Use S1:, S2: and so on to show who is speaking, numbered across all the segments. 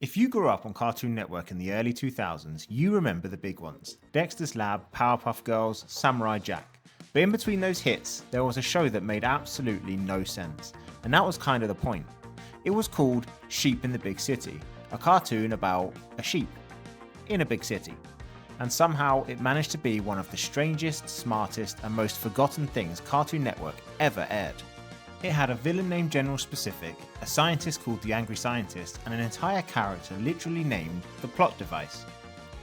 S1: If you grew up on Cartoon Network in the early 2000s, you remember the big ones: Dexter's Lab, Powerpuff Girls, Samurai Jack. But in between those hits, there was a show that made absolutely no sense, and that was kind of the point. It was called Sheep in the Big City, a cartoon about a sheep in a big city. And somehow it managed to be one of the strangest, smartest, and most forgotten things Cartoon Network ever aired. It had a villain named General Specific, a scientist called the Angry Scientist, and an entire character literally named the Plot Device.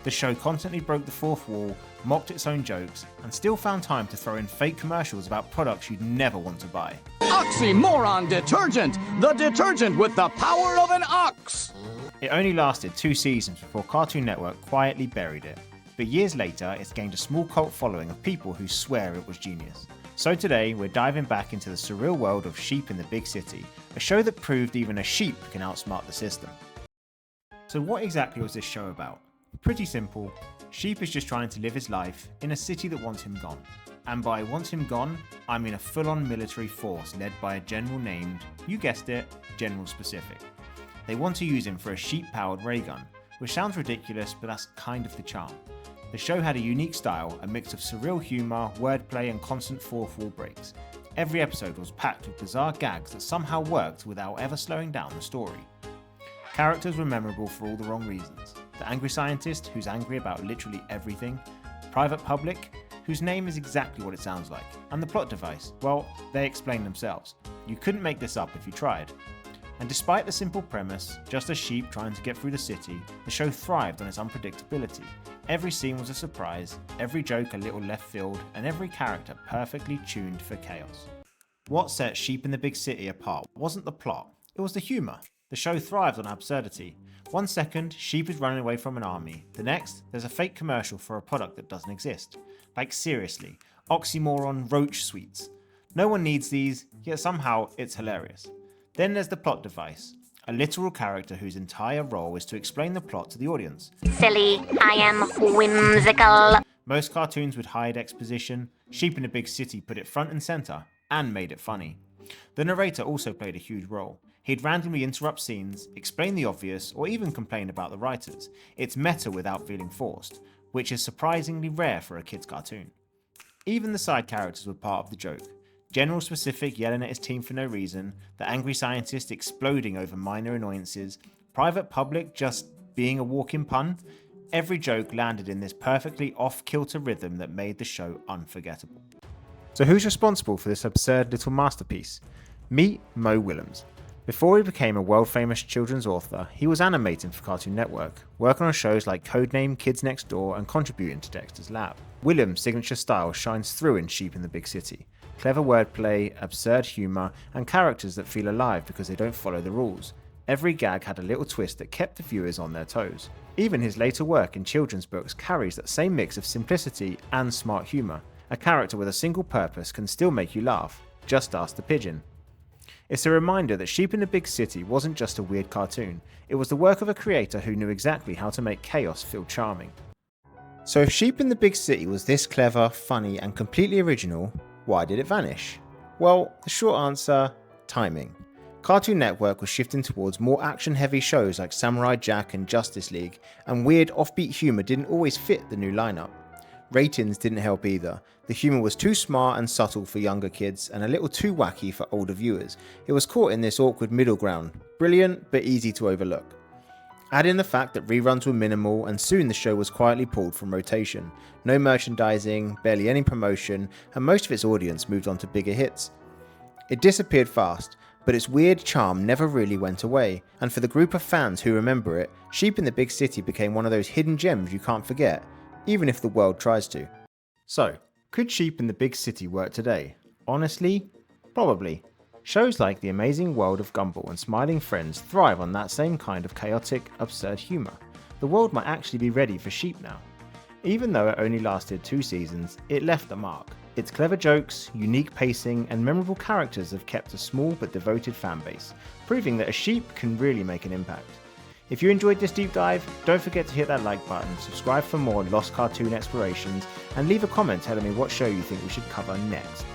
S1: The show constantly broke the fourth wall, mocked its own jokes, and still found time to throw in fake commercials about products you'd never want to buy.
S2: Oxymoron detergent! The detergent with the power of an ox!
S1: It only lasted 2 seasons before Cartoon Network quietly buried it, but years later it's gained a small cult following of people who swear it was genius. So today we're diving back into the surreal world of Sheep in the Big City, a show that proved even a sheep can outsmart the system. So what exactly was this show about? Pretty simple. Sheep is just trying to live his life in a city that wants him gone. And by wants him gone, I mean a full-on military force led by a general named, you guessed it, General Specific. They want to use him for a sheep-powered ray gun, which sounds ridiculous, but that's kind of the charm. The show had a unique style, a mix of surreal humour, wordplay and constant fourth wall breaks. Every episode was packed with bizarre gags that somehow worked without ever slowing down the story. Characters were memorable for all the wrong reasons. The Angry Scientist, who's angry about literally everything. Private Public, whose name is exactly what it sounds like. And the Plot Device, well, they explain themselves. You couldn't make this up if you tried. And despite the simple premise, just a sheep trying to get through the city, the show thrived on its unpredictability. Every scene was a surprise, every joke a little left field, and every character perfectly tuned for chaos. What set Sheep in the Big City apart wasn't the plot, it was the humour. The show thrived on absurdity. 1 second, Sheep is running away from an army. The next, there's a fake commercial for a product that doesn't exist. Like seriously, oxymoron roach sweets. No one needs these, yet somehow it's hilarious. Then there's the Plot Device, a literal character whose entire role is to explain the plot to the audience.
S3: Silly, I am whimsical.
S1: Most cartoons would hide exposition. Sheep in a Big City put it front and centre, and made it funny. The narrator also played a huge role. He'd randomly interrupt scenes, explain the obvious, or even complain about the writers. It's meta without feeling forced, which is surprisingly rare for a kid's cartoon. Even the side characters were part of the joke. General Specific yelling at his team for no reason, the Angry Scientist exploding over minor annoyances, Private Public just being a walking pun. Every joke landed in this perfectly off-kilter rhythm that made the show unforgettable. So who's responsible for this absurd little masterpiece? Meet Mo Willems. Before he became a world-famous children's author, he was animating for Cartoon Network, working on shows like Codename, Kids Next Door, and contributing to Dexter's Lab. Willems' signature style shines through in Sheep in the Big City. Clever wordplay, absurd humour, and characters that feel alive because they don't follow the rules. Every gag had a little twist that kept the viewers on their toes. Even his later work in children's books carries that same mix of simplicity and smart humour. A character with a single purpose can still make you laugh. Just ask the pigeon. It's a reminder that Sheep in the Big City wasn't just a weird cartoon, it was the work of a creator who knew exactly how to make chaos feel charming. So if Sheep in the Big City was this clever, funny, and completely original, why did it vanish? Well, the short answer, timing. Cartoon Network was shifting towards more action-heavy shows like Samurai Jack and Justice League, and weird offbeat humour didn't always fit the new lineup. Ratings didn't help either. The humour was too smart and subtle for younger kids, and a little too wacky for older viewers. It was caught in this awkward middle ground. Brilliant, but easy to overlook. Add in the fact that reruns were minimal, and soon the show was quietly pulled from rotation. No merchandising, barely any promotion, and most of its audience moved on to bigger hits. It disappeared fast, but its weird charm never really went away, and for the group of fans who remember it, Sheep in the Big City became one of those hidden gems you can't forget, even if the world tries to. So, could Sheep in the Big City work today? Honestly, probably. Shows like The Amazing World of Gumball and Smiling Friends thrive on that same kind of chaotic, absurd humour. The world might actually be ready for Sheep now. Even though it only lasted 2 seasons, it left a mark. Its clever jokes, unique pacing, and memorable characters have kept a small but devoted fanbase, proving that a sheep can really make an impact. If you enjoyed this deep dive, don't forget to hit that like button, subscribe for more lost cartoon explorations, and leave a comment telling me what show you think we should cover next.